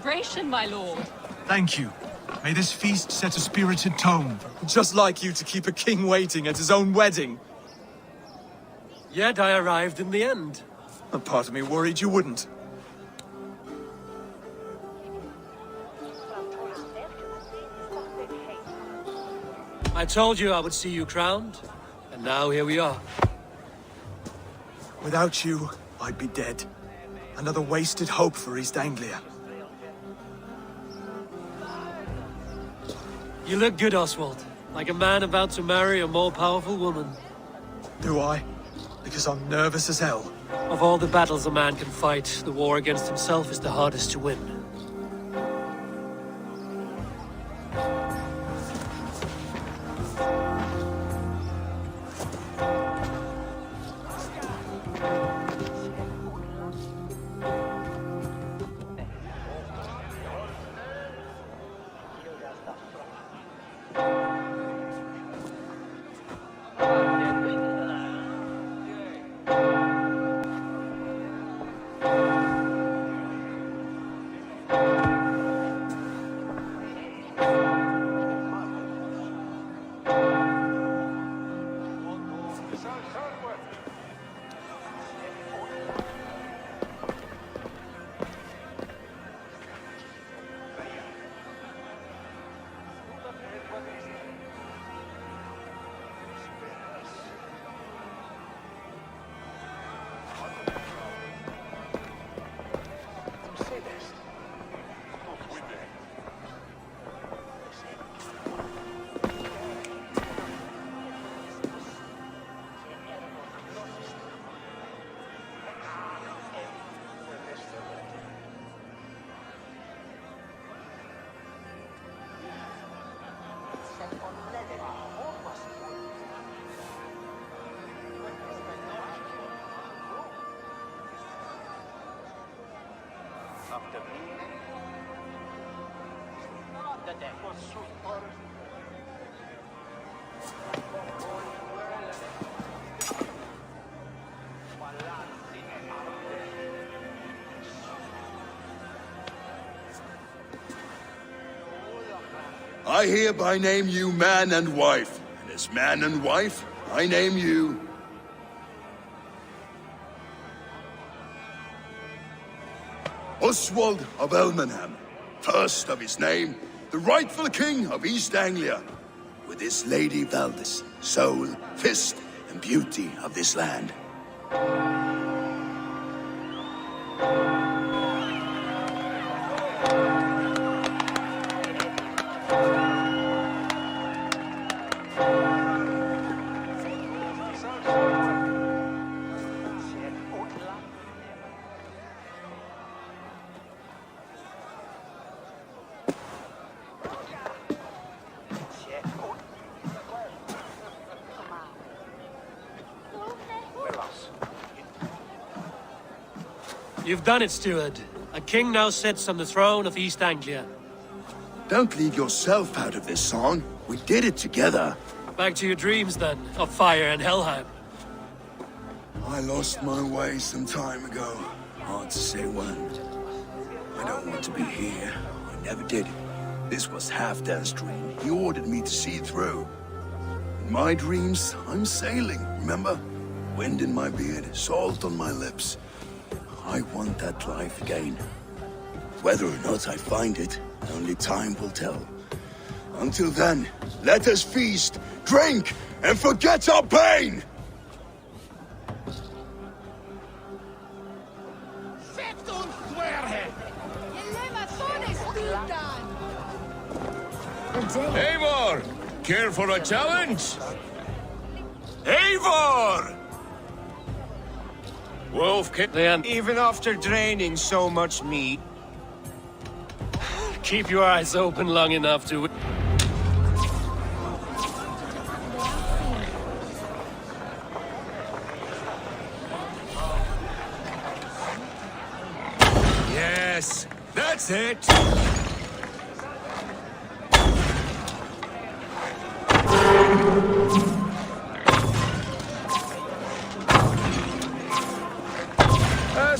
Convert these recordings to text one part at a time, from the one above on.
celebration, my lord. Thank you. May this feast set a spirited tone. Just like you to keep a king waiting at his own wedding. Yet I arrived in the end. A part of me worried you wouldn't. I told you I would see you crowned, and now here we are. Without you, I'd be dead. Another wasted hope for East Anglia. You look good, Oswald. Like a man about to marry a more powerful woman. Do I? Because I'm nervous as hell. Of all the battles a man can fight, the war against himself is the hardest to win. I hereby name you man and wife, and as man and wife, I name you... Oswald of Elmenham, first of his name, the rightful king of East Anglia, with this Lady Valdis, soul, fist, and beauty of this land. You've done it, steward. A king now sits on the throne of East Anglia. Don't leave yourself out of this song. We did it together. Back to your dreams, then, of fire and Helheim. I lost my way some time ago. Hard to say when. I don't want to be here. I never did. This was Halfdan's dream. He ordered me to see through. In my dreams, I'm sailing, remember? Wind in my beard, salt on my lips. I want that life again. Whether or not I find it, only time will tell. Until then, let us feast, drink, and forget our pain! Eivor! Care for a challenge? Eivor! Wolf Then Even after draining so much meat, keep your eyes open long enough to... Yes, that's it!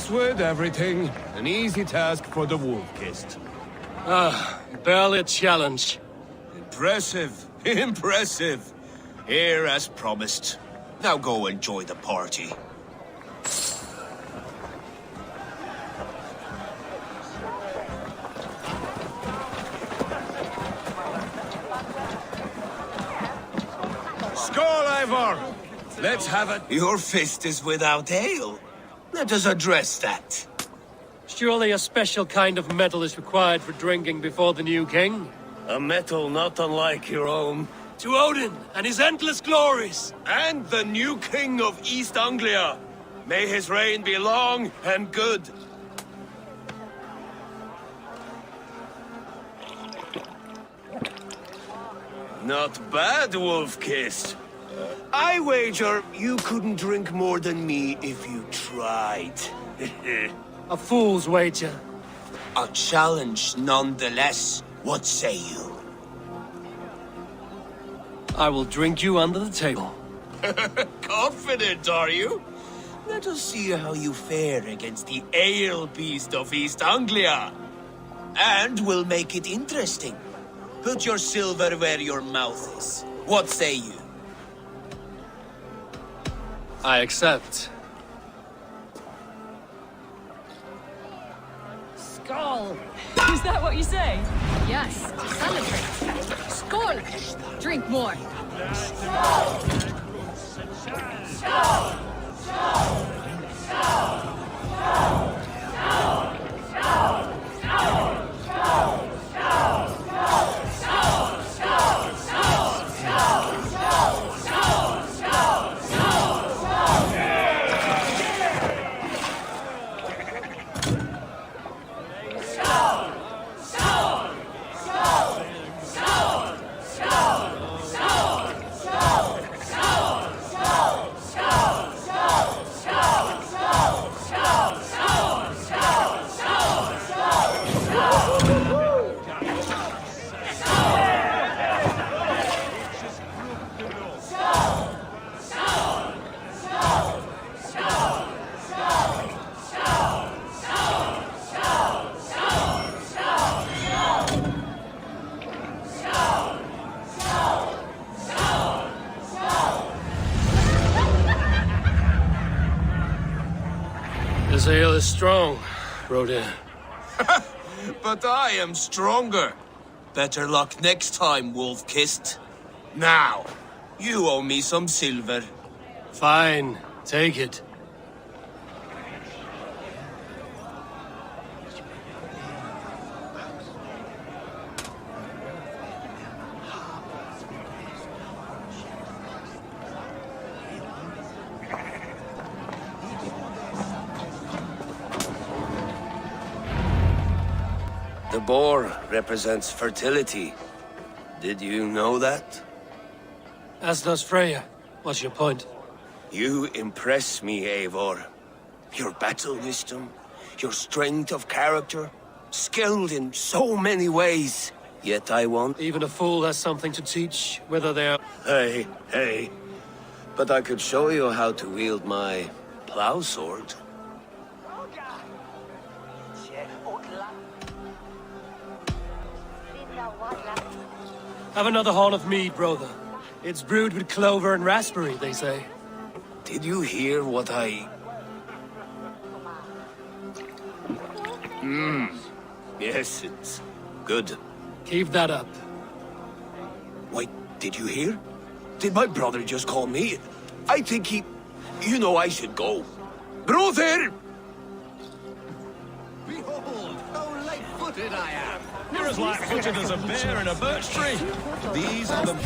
As with everything, an easy task for the wolf-kissed. Barely a challenge. Impressive. Impressive. Here as promised. Now go enjoy the party. Skull, Ivor! Let's have it. Your fist is without ale. Let us address that. Surely a special kind of metal is required for drinking before the new king? A metal not unlike your own. To Odin and his endless glories! And the new king of East Anglia. May his reign be long and good. Not bad, Wolf-Kissed. I wager you couldn't drink more than me if you tried. A fool's wager. A challenge nonetheless. What say you? I will drink you under the table. Confident, are you? Let us see how you fare against the ale beast of East Anglia. And we'll make it interesting. Put your silver where your mouth is. What say you? I accept. Skull! Is that what you say? Yes, celebrate. Skull! Drink more. This ale is strong, Rodin. But I am stronger. Better luck next time, Wolf-Kissed. Now, you owe me some silver. Fine, take it. The boar represents fertility. Did you know that? As does Freya. What's your point? You impress me, Eivor. Your battle wisdom, your strength of character, skilled in so many ways. Yet I want... Even a fool has something to teach, whether they're... Hey. But I could show you how to wield my plow sword. Have another horn of mead, brother. It's brewed with clover and raspberry, they say. Did you hear what I... Yes, it's good. Keep that up. Wait, did you hear? Did my brother just call me? I think he... You know I should go. Brother! Behold, how light-footed I am! You're as light-footed as a bear in a birch tree. These are the...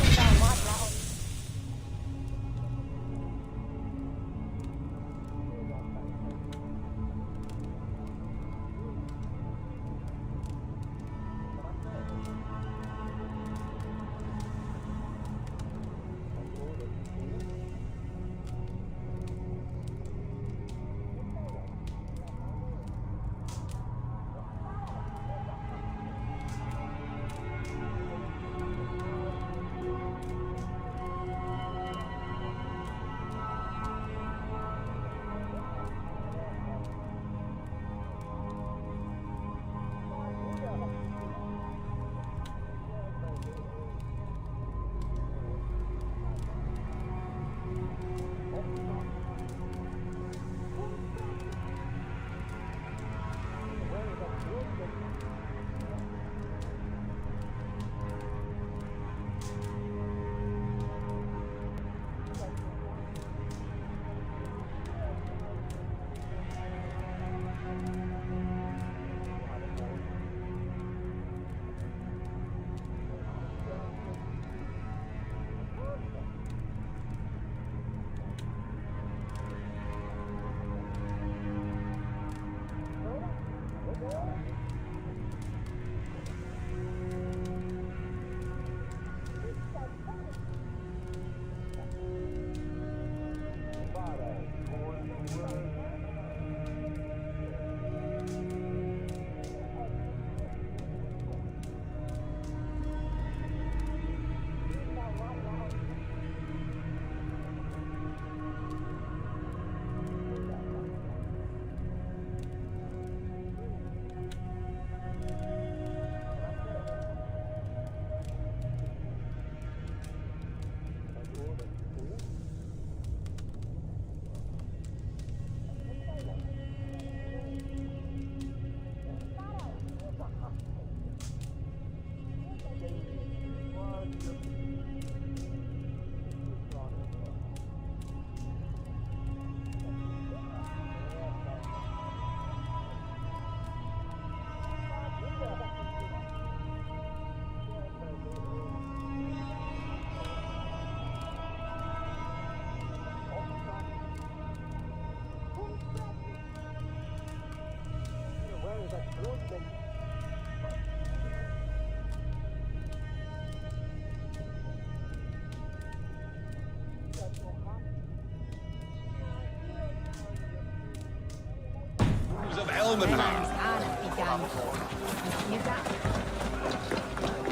Roman.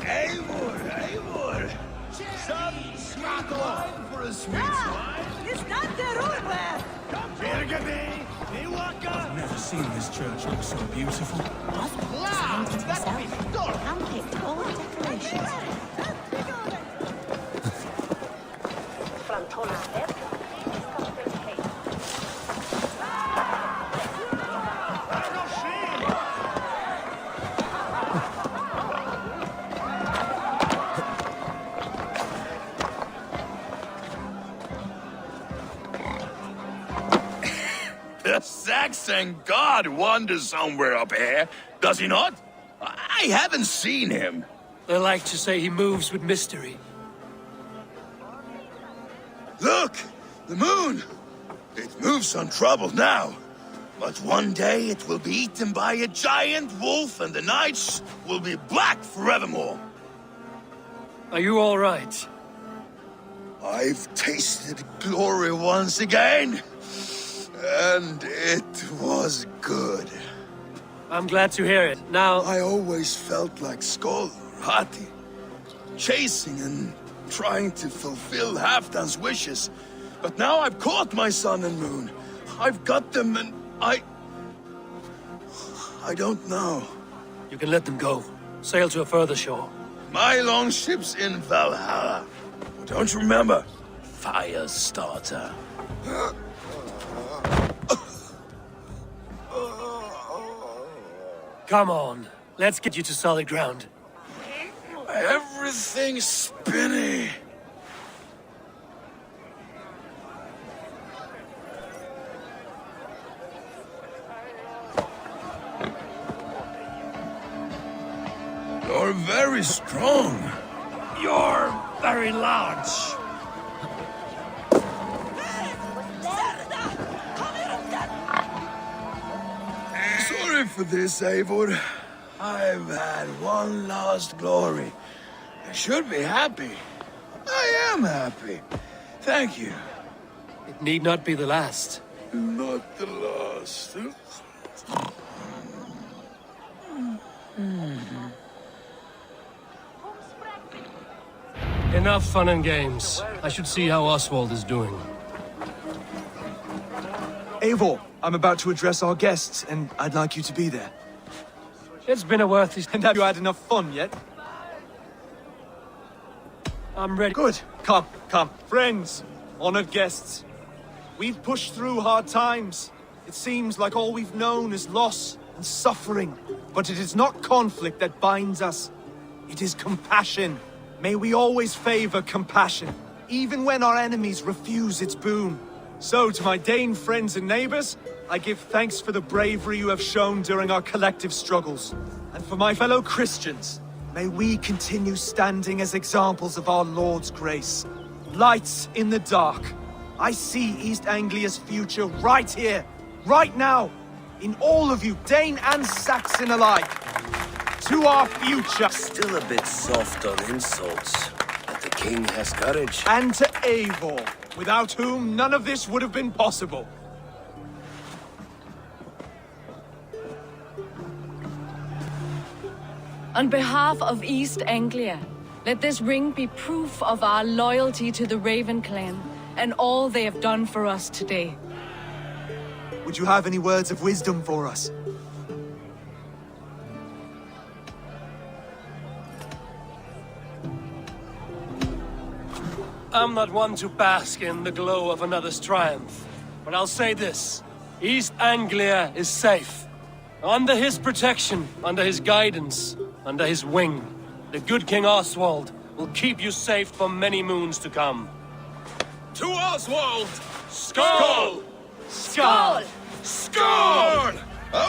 Eivor, Eivor! Some sweet wine for a sweet wine. It's not the road where. I've never seen this church look so beautiful. Handpicked all the decorations. The Saxon god wanders somewhere up here, does he not? I haven't seen him. They like to say he moves with mystery. Look! The moon! It moves untroubled now. But one day it will be eaten by a giant wolf and the nights will be black forevermore. Are you all right? I've tasted glory once again. And it was good. I'm glad to hear it. Now, I always felt like Skoll or Hati, chasing and trying to fulfill Halfdan's wishes. But now I've caught my sun and moon. I've got them and I don't know. you can let them go. Sail to a further shore. My longship's in Valhalla. Don't you remember? Fire starter. Come on. Let's get you to solid ground. Everything's spinny. You're very strong. You're very large. Sorry for this, Eivor. I've had one last glory. I should be happy. I am happy. Thank you. It need not be the last. Not the last. Enough fun and games. I should see how Oswald is doing. Eivor, I'm about to address our guests, and I'd like you to be there. It's been a worthy... And have you had enough fun yet? I'm ready. Good. Come, come. Friends, honored guests. We've pushed through hard times. It seems like all we've known is loss and suffering. But it is not conflict that binds us. It is compassion. May we always favor compassion, even when our enemies refuse its boon. So, to my Dane friends and neighbors, I give thanks for the bravery you have shown during our collective struggles. And for my fellow Christians, may we continue standing as examples of our Lord's grace. Lights in the dark. I see East Anglia's future right here, right now, in all of you, Dane and Saxon alike. To our future. Still a bit soft on insults, but the king has courage. And to Eivor, without whom none of this would have been possible. On behalf of East Anglia, let this ring be proof of our loyalty to the Raven clan and all they have done for us today. Would you have any words of wisdom for us? I'm not one to bask in the glow of another's triumph, but I'll say this. East Anglia is safe. Under his protection, under his guidance, under his wing, the good King Oswald will keep you safe for many moons to come. To Oswald! Skål! Skål! Score!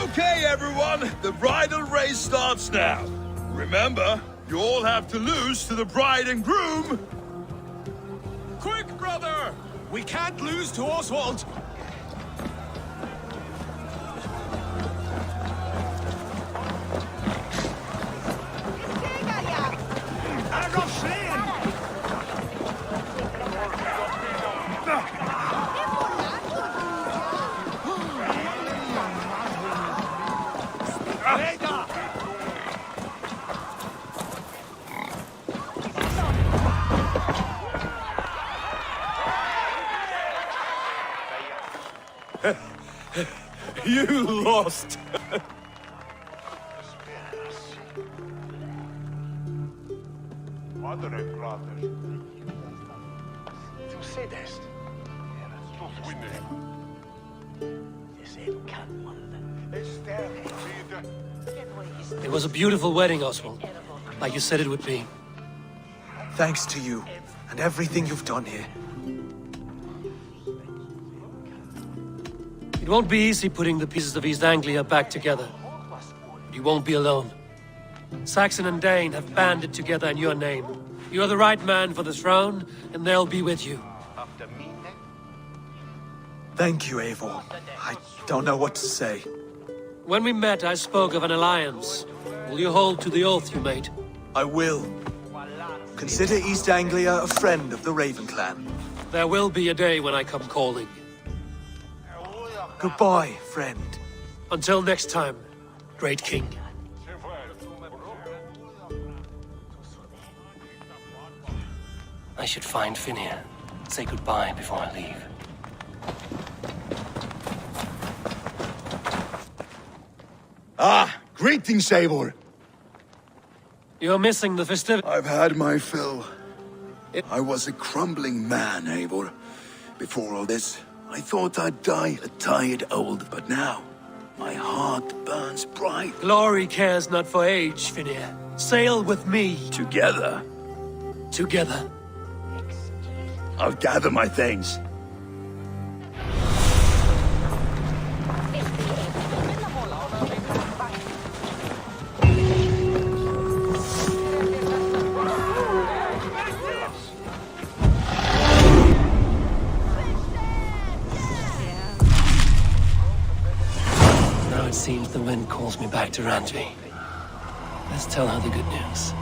Okay, everyone, the bridal race starts now. Remember, you all have to lose to the bride and groom. Quick, brother! We can't lose to Oswald! You lost! Madre brothers. Tu sedest. Tu winne. It was a beautiful wedding, Oswald. Like you said it would be. Thanks to you, and everything you've done here. It won't be easy putting the pieces of East Anglia back together. But you won't be alone. Saxon and Dane have banded together in your name. You're the right man for the throne, and they'll be with you. Thank you, Eivor. I don't know what to say. When we met, I spoke of an alliance. Will you hold to the oath you made? I will. Consider East Anglia a friend of the Raven clan. There will be a day when I come calling. Goodbye, friend. Until next time, great king. I should find Finir. Say goodbye before I leave. Ah, greetings, Eivor. You're missing the festivity. I've had my fill. I was a crumbling man, Eivor. Before all this, I thought I'd die a tired old, but now, my heart burns bright. Glory cares not for age, Finir. Sail with me. Together, Together. I'll gather my things. Now it seems the wind calls me back to Randvi. Let's tell her the good news.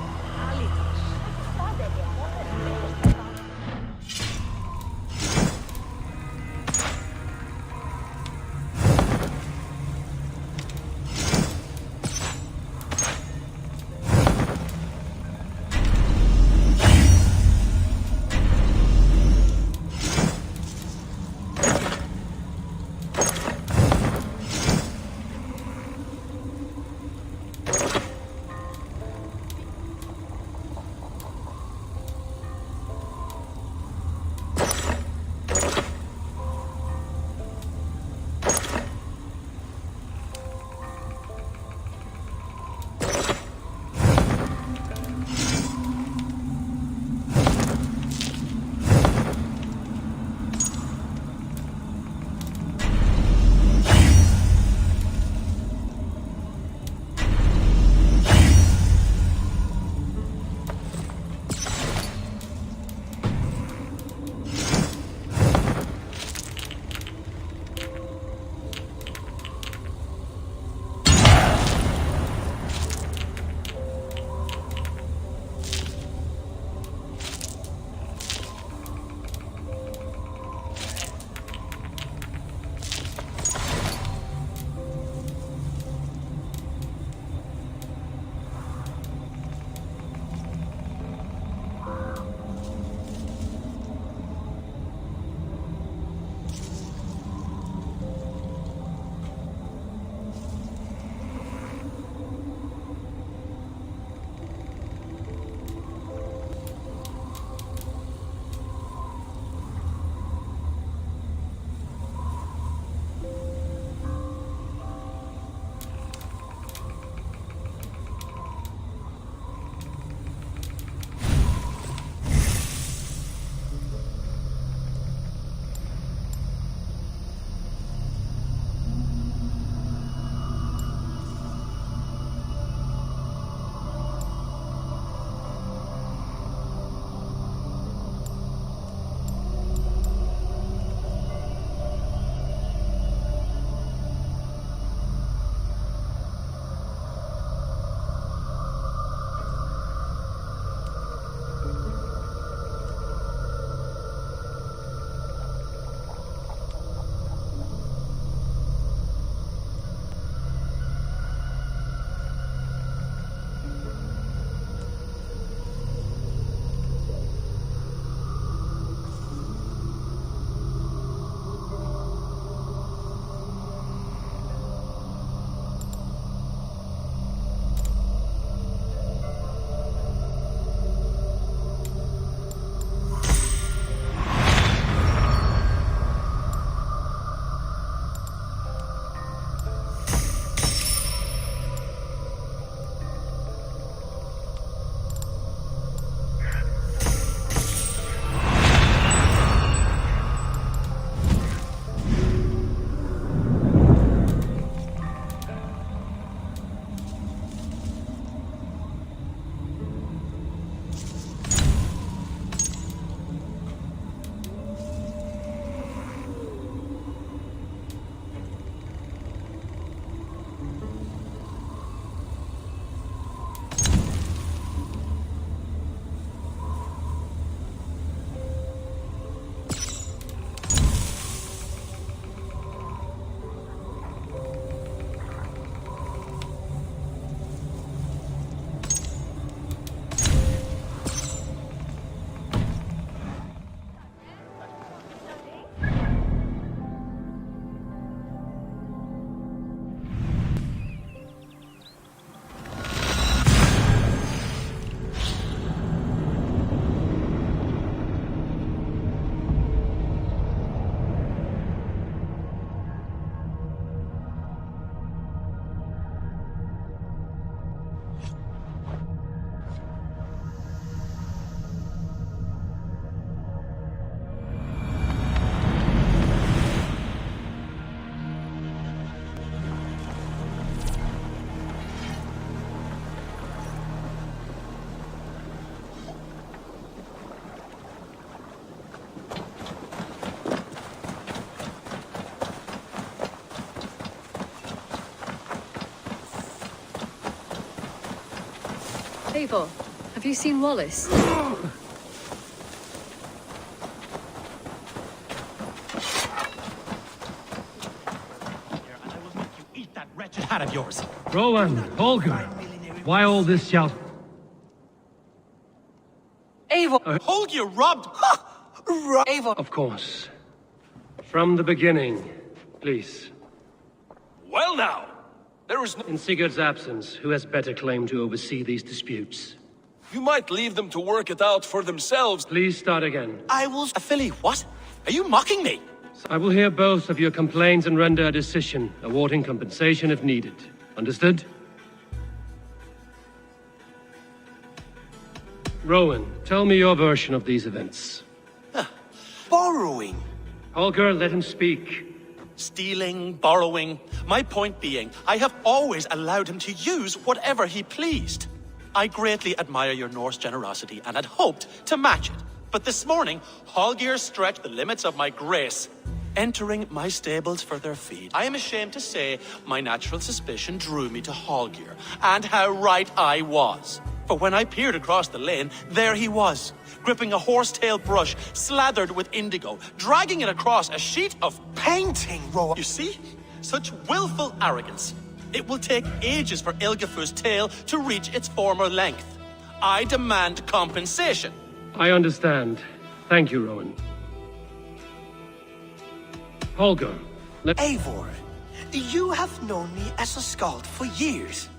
Eivor, have you seen Wallace? Hat of yours. Rowan, Holger, why all this shout? Eivor! Holger robbed... Eivor! Of course. From the beginning, please. Well now, there is no... In Sigurd's absence, who has better claim to oversee these disputes? You might leave them to work it out for themselves. Please start again. I will... Philly, what? Are you mocking me? I will hear both of your complaints and render a decision, awarding compensation if needed. Understood? Rowan, tell me your version of these events. Borrowing. Holger, let him speak. Stealing, borrowing. My point being, I have always allowed him to use whatever he pleased. I greatly admire your Norse generosity and had hoped to match it. But this morning, Holger stretched the limits of my grace, entering my stables for their feed. I am ashamed to say my natural suspicion drew me to Holger, and how right I was. For when I peered across the lane, there he was, gripping a horsetail brush slathered with indigo, dragging it across a sheet of painting, Rowan. You see? Such willful arrogance. It will take ages for Ilgafur's tail to reach its former length. I demand compensation. I understand. Thank you, Rowan. Holger, Eivor, you have known me as a skald for years.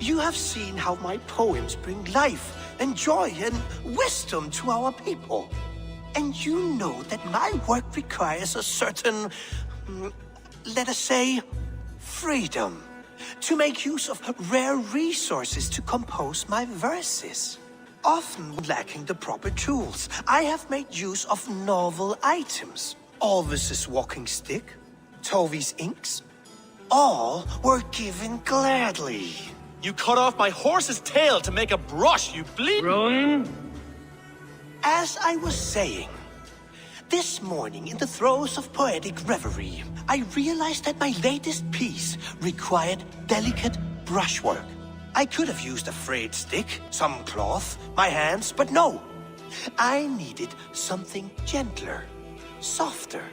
You have seen how my poems bring life and joy and wisdom to our people. And you know that my work requires a certain, let us say, freedom to make use of rare resources to compose my verses. Often lacking the proper tools, I have made use of novel items. Alvis's walking stick, Tovi's inks, all were given gladly. You cut off my horse's tail to make a brush, you bleed... Rowan? As I was saying, this morning in the throes of poetic reverie, I realized that my latest piece required delicate brushwork. I could have used a frayed stick, some cloth, my hands, but no. I needed something gentler, softer.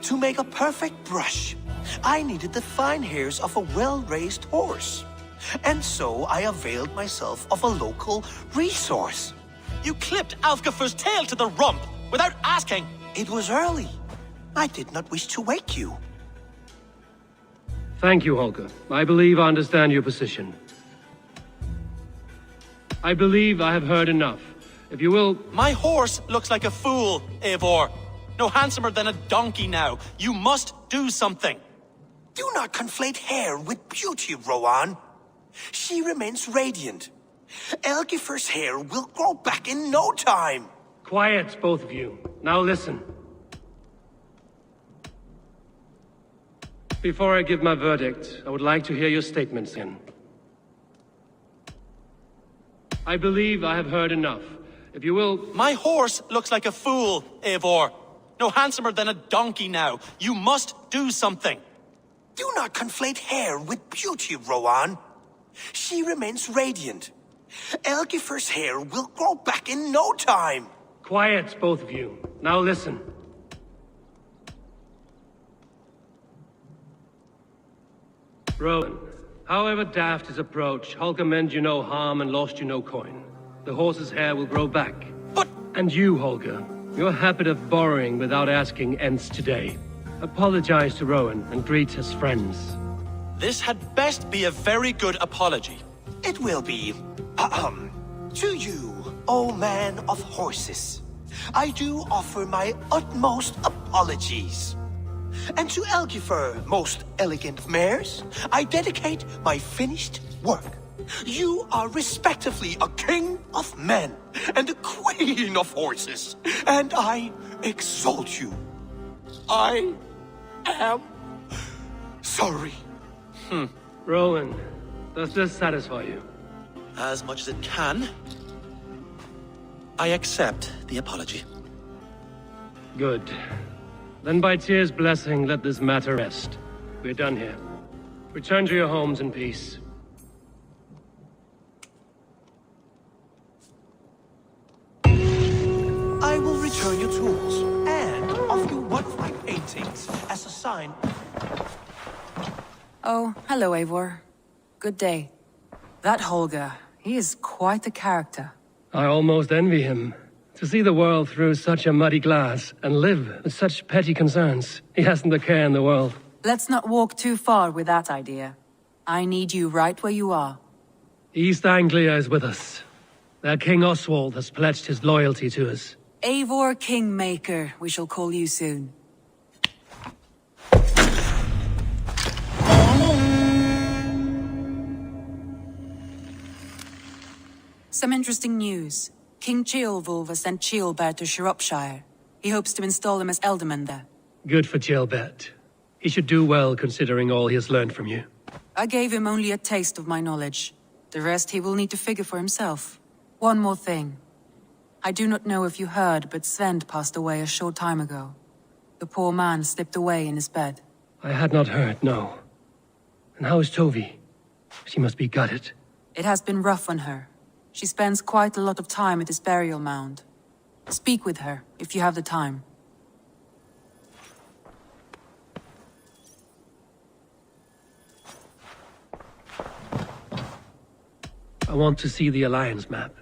To make a perfect brush, I needed the fine hairs of a well-raised horse. And so I availed myself of a local resource. You clipped Alfgafur's tail to the rump without asking. It was early. I did not wish to wake you. Thank you, Holger. I believe I understand your position. I believe I have heard enough. If you will... My horse looks like a fool, Eivor. No handsomer than a donkey now. You must do something. Do not conflate hair with beauty, Rowan. She remains radiant. Elgifur's hair will grow back in no time. Quiet, both of you. Now listen. Before I give my verdict, I would like to hear your statements in. I believe I have heard enough. If you will... My horse looks like a fool, Eivor. No handsomer than a donkey now. You must do something. Do not conflate hair with beauty, Rowan. She remains radiant. Elgifur's hair will grow back in no time. Quiet, both of you. Now listen. Rowan, however daft his approach, Holger meant you no harm and lost you no coin. The horse's hair will grow back. But... And you, Holger, your habit of borrowing without asking ends today. Apologize to Rowan and greet as friends. This had best be a very good apology. It will be. To you, O man of horses, I do offer my utmost apologies. And to Elgifur, most elegant of mares, I dedicate my finished work. You are respectively a king of men and a queen of horses, and I exalt you. I am sorry. Rowan, does this satisfy you? As much as it can. I accept the apology. Good. Then by Tyr's blessing, let this matter rest. We're done here. Return to your homes in peace. return your tools and offer you one of my paintings as a sign. Oh, hello, Eivor. Good day. That Holger, he is quite a character. I almost envy him. To see the world through such a muddy glass and live with such petty concerns. He hasn't a care in the world. Let's not walk too far with that idea. I need you right where you are. East Anglia is with us. Their King Oswald has pledged his loyalty to us. Eivor Kingmaker, we shall call you soon. Some interesting news. King Ceolwulf has sent Ceolbert to Shropshire. He hopes to install him as Elderman there. Good for Ceolbert. He should do well considering all he has learned from you. I gave him only a taste of my knowledge. The rest he will need to figure for himself. One more thing. I do not know if you heard, but Sven passed away a short time ago. The poor man slipped away in his bed. I had not heard, no. And how is Tovi? She must be gutted. It has been rough on her. She spends quite a lot of time at his burial mound. Speak with her, if you have the time. I want to see the Alliance map.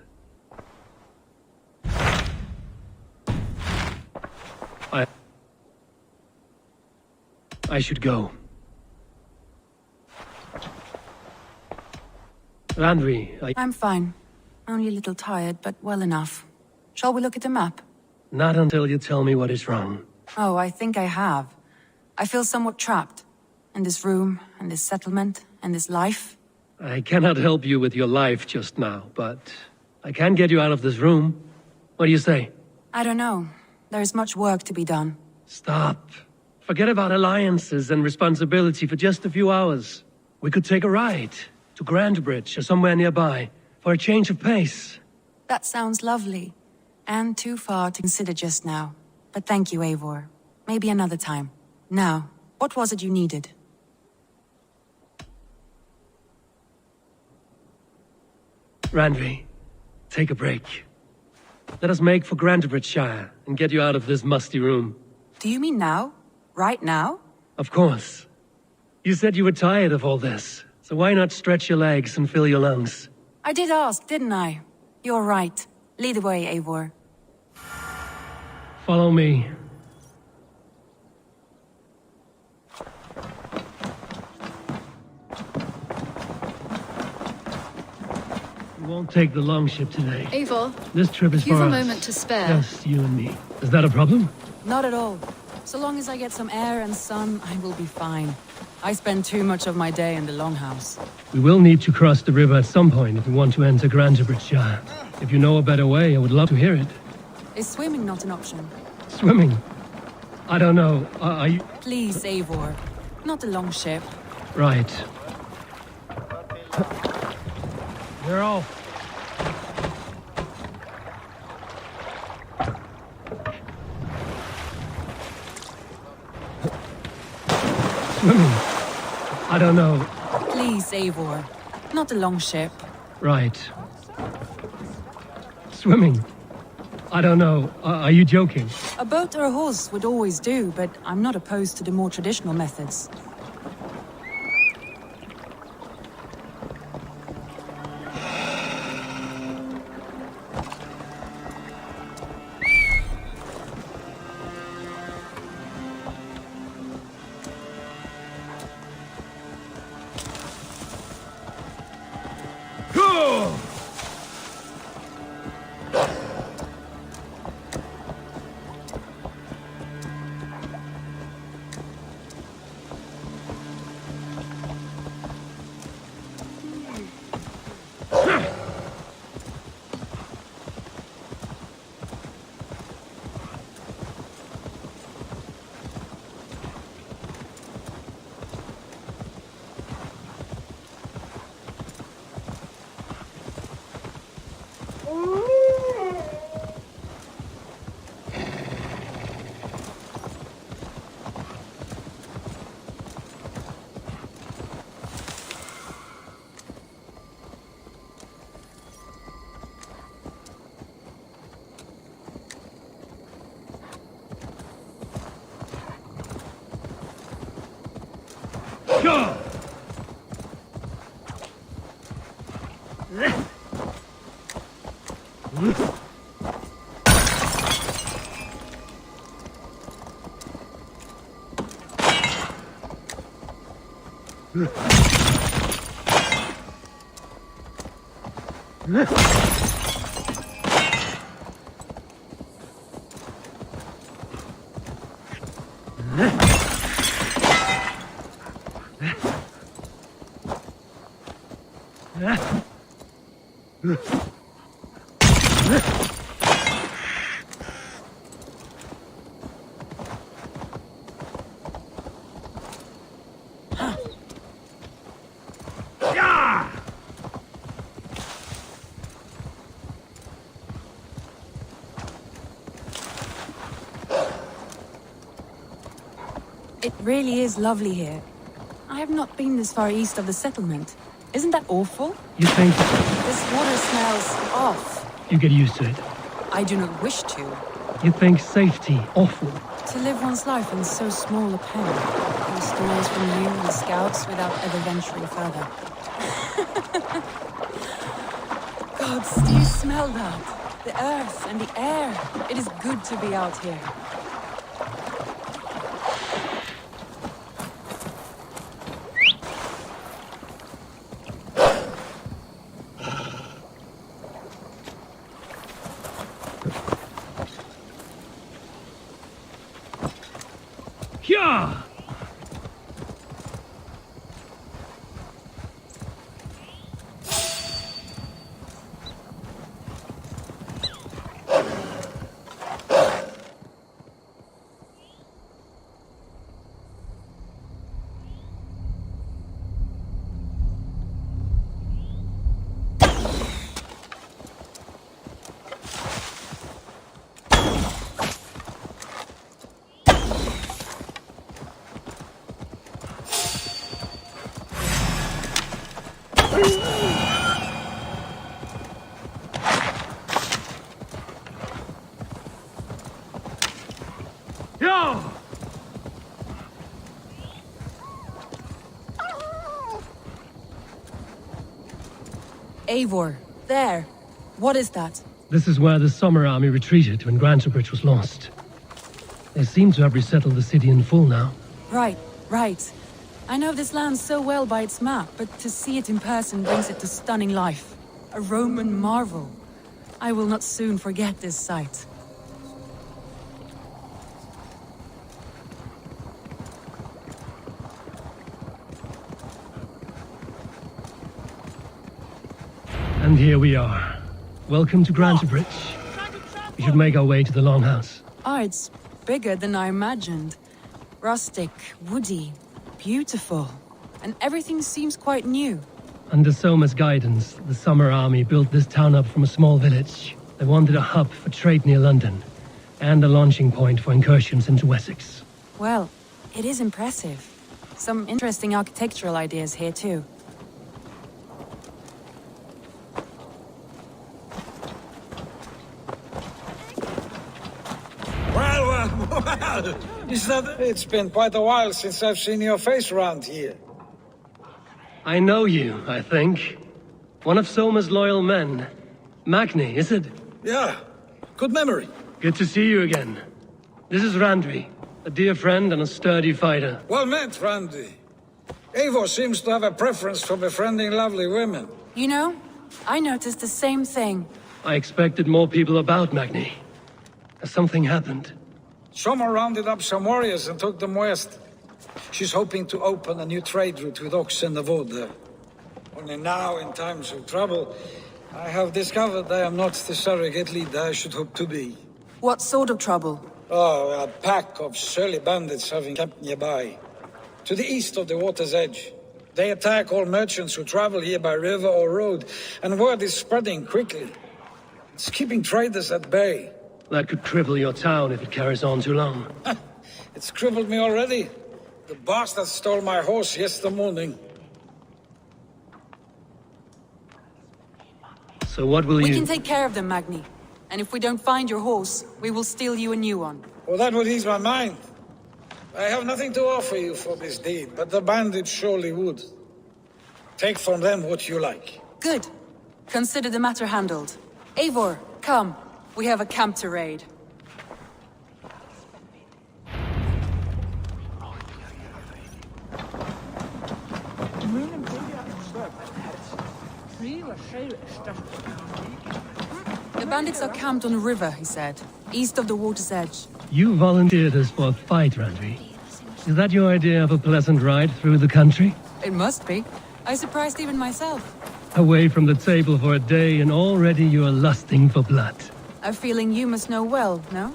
I should go. Randvi, I'm fine. Only a little tired, but well enough. Shall we look at the map? Not until you tell me what is wrong. Oh, I think I have. I feel somewhat trapped. In this room, and this settlement, and this life. I cannot help you with your life just now, but I can get you out of this room. What do you say? I don't know. There is much work to be done. Stop. Forget about alliances and responsibility for just a few hours. We could take a ride to Grandbridge or somewhere nearby for a change of pace. That sounds lovely. And too far to consider just now. But thank you, Eivor. Maybe another time. Now, what was it you needed? Randvi, take a break. Let us make for Grandbridgeshire and get you out of this musty room. Do you mean now? Right now? Of course. You said you were tired of all this, so why not stretch your legs and fill your lungs? I did ask, didn't I? You're right. Lead the way, Eivor. Follow me. We won't take the longship today. Eivor, This trip is for you've us. a moment to spare. Just you and me. Is that a problem? Not at all. So long as I get some air and sun, I will be fine. I spend too much of my day in the longhouse. We will need to cross the river at some point if we want to enter Grandbridgeshire. If you know a better way, I would love to hear it. Is swimming not an option? Swimming? I don't know. Are you... Please, Eivor. Not a long ship. Right. We're off. Swimming? I don't know. Please, Eivor. Not a long ship. Right. Swimming? I don't know. Are you joking? A boat or a horse would always do, but I'm not opposed to the more traditional methods. It really is lovely here. I have not been this far east of the settlement. Isn't that awful? You think This water smells off. you get used to it? I do not wish to. You think safety awful? To live one's life in so small a pen. Hear stories from you and the scouts without ever venturing further. Gods, do you smell that? The earth and the air. It is good to be out here. Yeah! Yo! Eivor, there. What is that? This is where the Summer Army retreated when Grantebridge was lost. They seem to have resettled the city in full now. Right, right. I know this land so well by its map, but to see it in person brings it to stunning life. A Roman marvel. I will not soon forget this sight. And here we are. Welcome to Grantebridge. We should make our way to the Longhouse. Ah, it's bigger than I imagined. Rustic, woody, beautiful. And everything seems quite new. Under Soma's guidance, the Summer Army built this town up from a small village. They wanted a hub for trade near London, and a launching point for incursions into Wessex. Well, it is impressive. Some interesting architectural ideas here too. Well, is that... It's been quite a while since I've seen your face around here. I know you, I think. One of Soma's loyal men. Magni, is it? Yeah, good memory. Good to see you again. This is Randvi, a dear friend and a sturdy fighter. Well met, Randy. Eivor seems to have a preference for befriending lovely women. You know, I noticed the same thing. I expected more people about Magni. Has something happened? Soma rounded up some warriors and took them west. She's hoping to open a new trade route with oxen of wood there. Only now, in times of trouble, I have discovered I am not the surrogate leader I should hope to be. What sort of trouble? Oh, a pack of surly bandits having camped nearby. To the east of the water's edge. They attack all merchants who travel here by river or road, and word is spreading quickly. It's keeping traders at bay. That could cripple your town if it carries on too long. It's crippled me already. The bastard stole my horse yesterday morning. So what will We you... can take care of them, Magni. And if we don't find your horse, we will steal you a new one. Well, that would ease my mind. I have nothing to offer you for this deed, but the bandits surely would. Take from them what you like. Good. Consider the matter handled. Eivor, come. We have a camp to raid. The bandits are camped on a river, he said, east of the water's edge. You volunteered us for a fight, Randvi. Is that your idea of a pleasant ride through the country? It must be. I surprised even myself. Away from the table for a day and already you are lusting for blood. A feeling you must know well, no?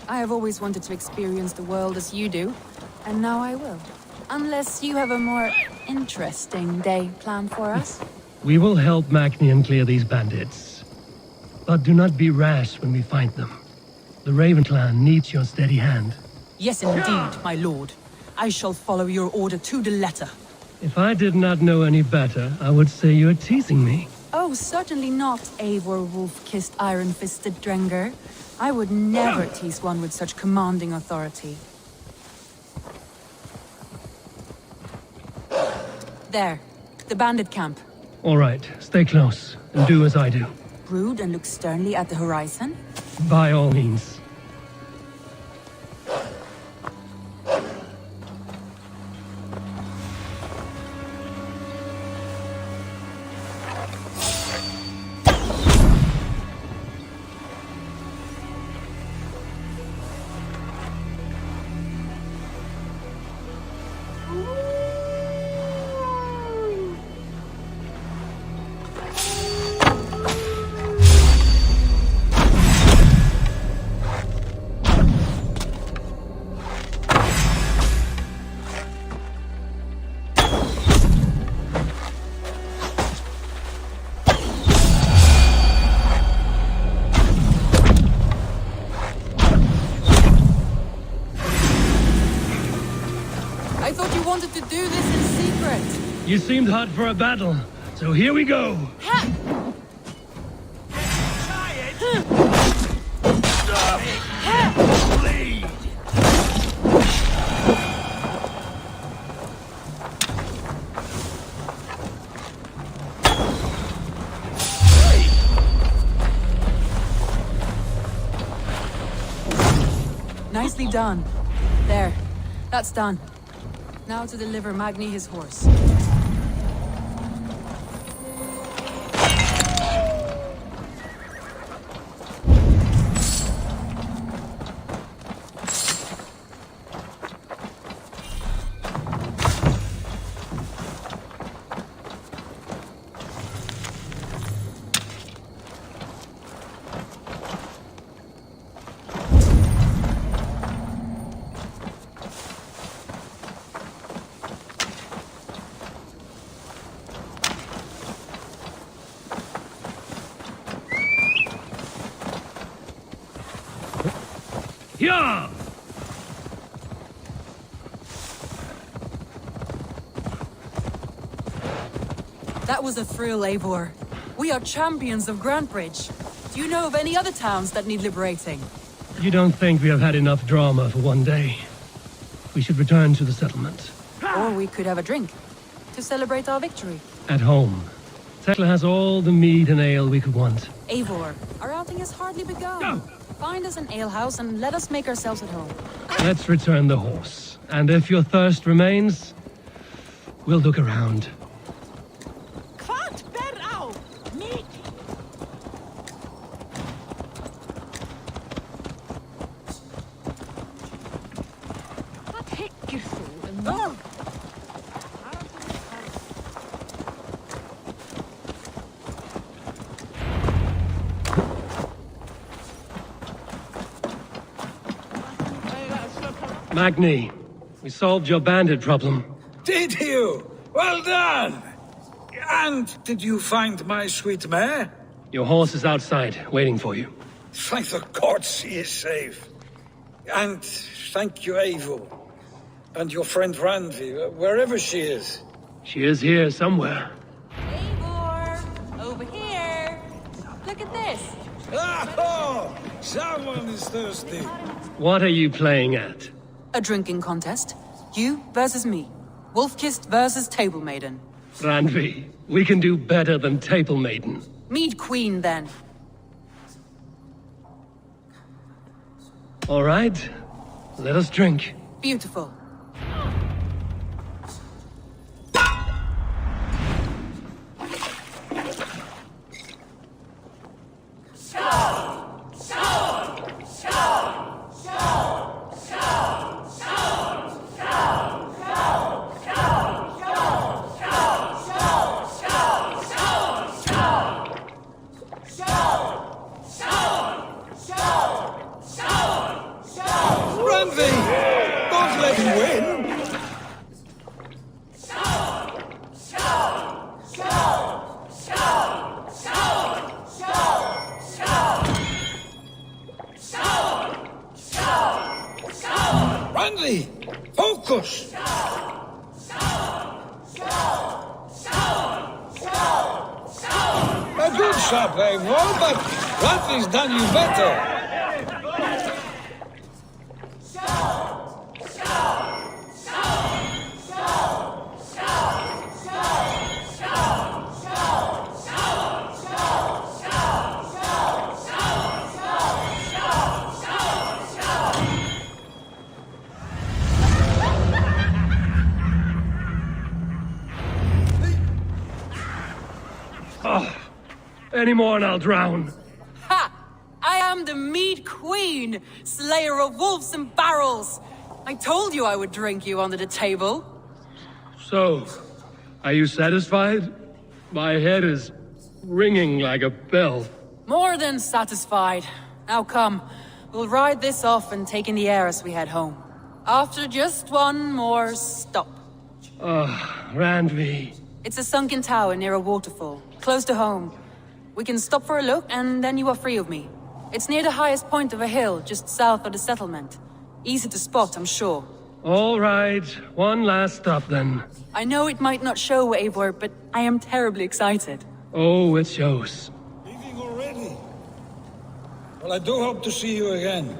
I have always wanted to experience the world as you do, and now I will. Unless you have a more interesting day planned for us. We will help Magnian clear these bandits. But do not be rash when we find them. The Raven clan needs your steady hand. Yes, indeed, my lord. I shall follow your order to the letter. If I did not know any better, I would say you're teasing me. Oh, certainly not, Eivor wolf-kissed iron-fisted Drenger. I would never tease one with such commanding authority. There, the bandit camp. All right, stay close, and do as I do. Brood and look sternly at the horizon? By all means. I thought you wanted to do this in secret. You seemed hot for a battle, so here we go. Nicely done. There. That's done. Now to deliver Magni his horse. Yeah! That was a thrill, Eivor. We are champions of Grantbridge. Do you know of any other towns that need liberating? You don't think we have had enough drama for one day? We should return to the settlement. Or we could have a drink to celebrate our victory. At home. Tekla has all the mead and ale we could want. Eivor, our outing has hardly begun. No. Find us an alehouse and let us make ourselves at home. Let's return the horse. And if your thirst remains, we'll look around. Magni, we solved your bandit problem. Did you? Well done! And did you find my sweet mare? Your horse is outside, waiting for you. Thank the gods he is safe. And thank you, Eivor. And your friend Randvi, wherever she is. She is here somewhere. Eivor! Over here! Look at this! Oh! Someone is thirsty. What are you playing at? A drinking contest. You versus me. Wolf-Kissed versus Table Maiden. Randvi, we can do better than Table Maiden. Mead Queen, then. All right, let us drink. Beautiful. Don't let him win! Randy! Focus! A good shot, Eivor, but Randy's done you better. Any more and I'll drown. Ha! I am the Mead Queen, slayer of wolves and barrels. I told you I would drink you under the table. So, are you satisfied? My head is ringing like a bell. More than satisfied. Now come, we'll ride this off and take in the air as we head home. After just one more stop. Randvi. It's a sunken tower near a waterfall, close to home. We can stop for a look, and then you are free of me. It's near the highest point of a hill, just south of the settlement. Easy to spot, I'm sure. All right, one last stop then. I know it might not show, Eivor, but I am terribly excited. Oh, it shows. Leaving already? Well, I do hope to see you again.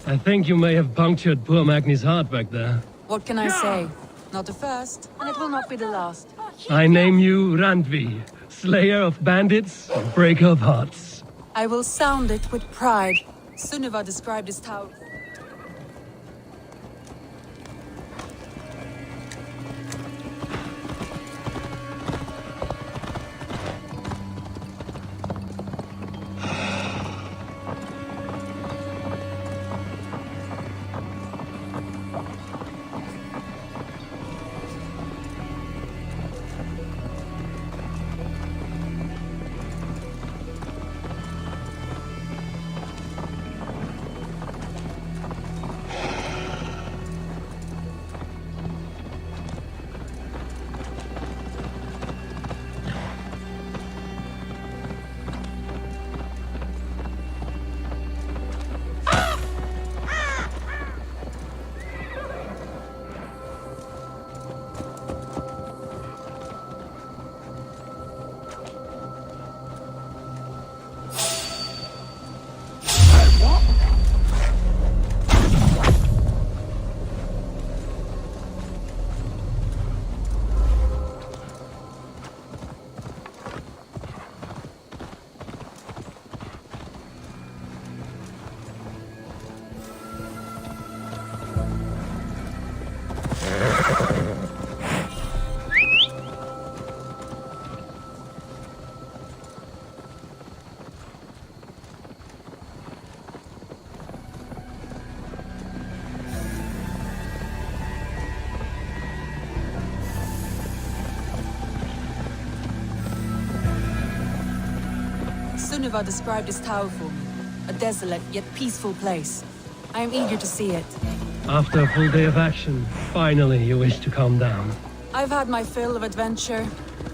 I think you may have punctured poor Magni's heart back there. What can I say? Not the first, and it will not be the last. I name you Randvi, slayer of bandits, breaker of hearts. I will sound it with pride. Sunniva described his tower. Sunniva described this tower for me. A desolate yet peaceful place. I am eager to see it. After a full day of action, finally you wish to calm down. I've had my fill of adventure.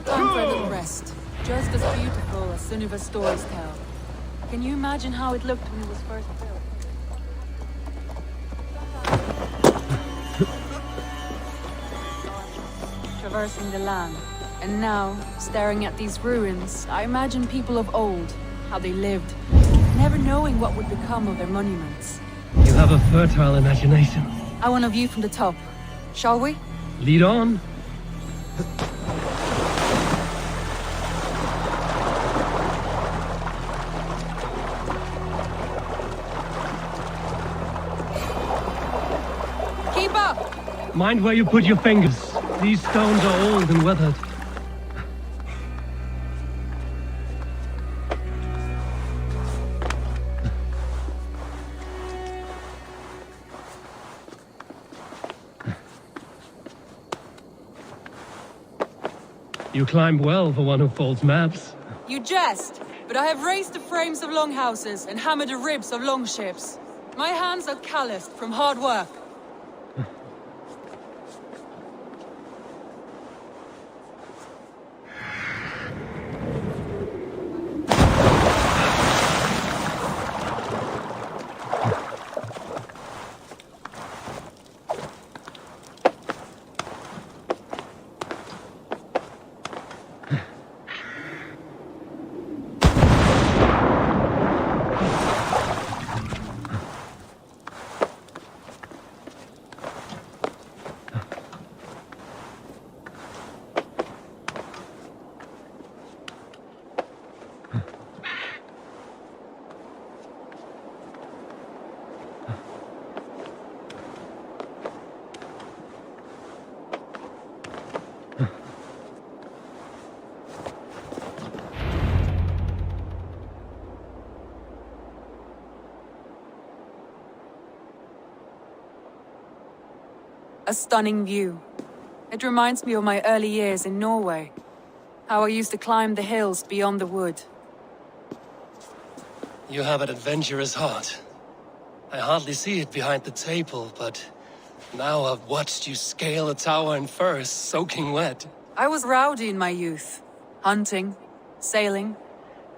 Time for a little rest. Just as beautiful as Sunniva's stories tell. Can you imagine how it looked when it was first built? Traversing the land. And now, staring at these ruins, I imagine people of old, how they lived, never knowing what would become of their monuments. You have a fertile imagination. I want a view from the top. Shall we? Lead on. Keep up! Mind where you put your fingers. These stones are old and weathered. You climb well for one who folds maps. You jest, but I have raised the frames of longhouses and hammered the ribs of longships. My hands are calloused from hard work. A stunning view. It reminds me of my early years in Norway. How I used to climb the hills beyond the wood. You have an adventurous heart. I hardly see it behind the table, but now I've watched you scale a tower in furs, soaking wet. I was rowdy in my youth. Hunting, sailing.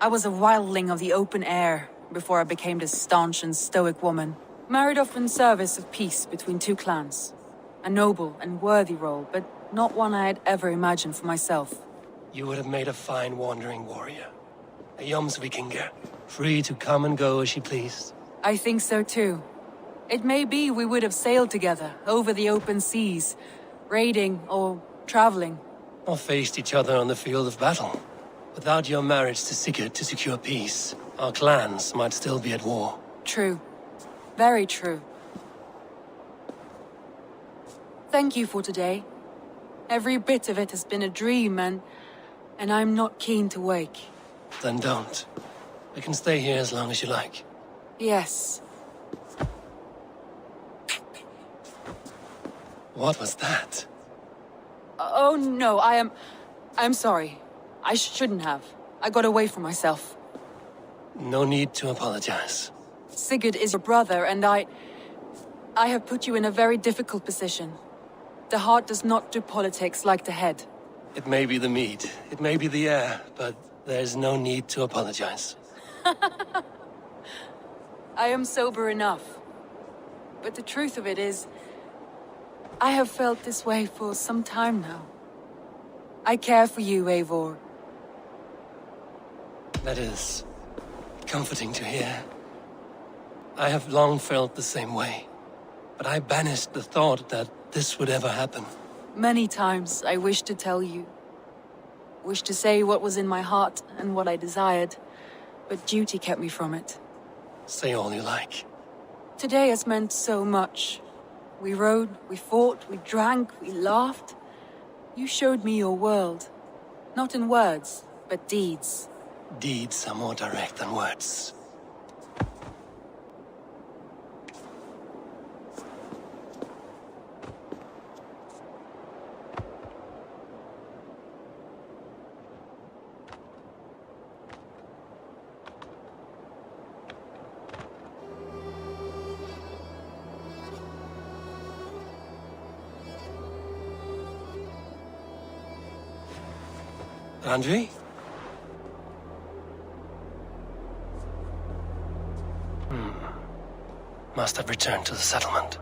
I was a wildling of the open air before I became this staunch and stoic woman. Married off in service of peace between two clans. A noble and worthy role, but not one I had ever imagined for myself. You would have made a fine wandering warrior. A Jomsvikinger, free to come and go as she pleased. I think so too. It may be we would have sailed together over the open seas, raiding or traveling. Or faced each other on the field of battle. Without your marriage to Sigurd to secure peace, our clans might still be at war. True. Very true. Thank you for today. Every bit of it has been a dream, and I'm not keen to wake. Then don't. I can stay here as long as you like. Yes. What was that? Oh no, I'm sorry. I shouldn't have. I got away from myself. No need to apologize. Sigurd is your brother, and I have put you in a very difficult position. The heart does not do politics like the head. It may be the meat, it may be the air, but there's no need to apologize. I am sober enough. But the truth of it is, I have felt this way for some time now. I care for you, Eivor. That is comforting to hear. I have long felt the same way, but I banished the thought that this would ever happen. Many times I wished to tell you. Wished to say what was in my heart and what I desired, but duty kept me from it. Say all you like. Today has meant so much. We rode, we fought, we drank, we laughed. You showed me your world. Not in words, but deeds. Deeds are more direct than words. Andre? Must have returned to the settlement.